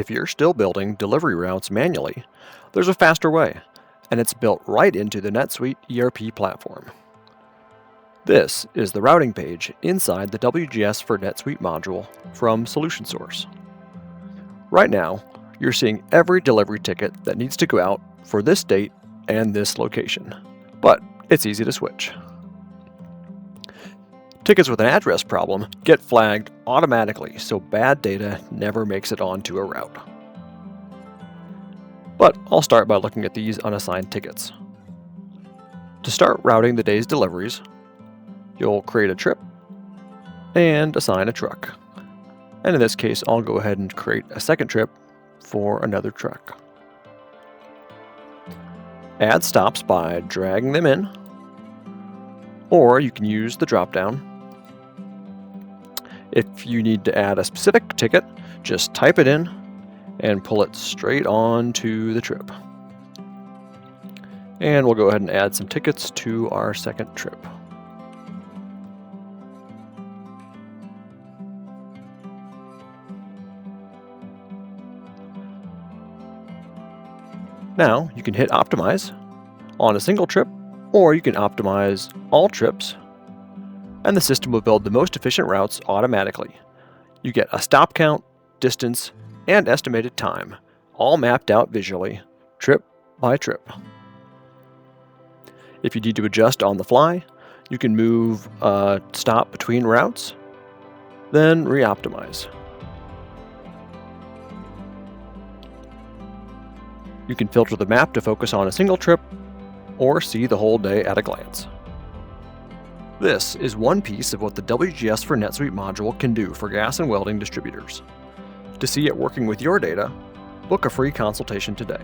if you're still building delivery routes manually, there's a faster way, and it's built right into the NetSuite ERP platform. This is the routing page inside the WGS for NetSuite module from Solution Source. Right now, you're seeing every delivery ticket that needs to go out for this date and this location, but it's easy to switch. Tickets with an address problem get flagged automatically so bad data never makes it onto a route. But I'll start by looking at these unassigned tickets. To start routing the day's deliveries, you'll create a trip and assign a truck. And in this case, I'll go ahead and create a second trip for another truck. Add stops by dragging them in, or you can use the drop-down. If you need to add a specific ticket, just type it in and pull it straight on to the trip. And we'll go ahead and add some tickets to our second trip. Now you can hit optimize on a single trip, or you can optimize all trips, and the system will build the most efficient routes automatically. You get a stop count, distance, and estimated time, all mapped out visually, trip by trip. If you need to adjust on the fly, you can move a stop between routes, then re-optimize. You can filter the map to focus on a single trip, or see the whole day at a glance. This is one piece of what the WGS for NetSuite module can do for gas and welding distributors. To see it working with your data, book a free consultation today.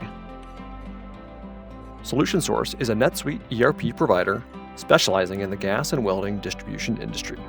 Solution Source is a NetSuite ERP provider specializing in the gas and welding distribution industry.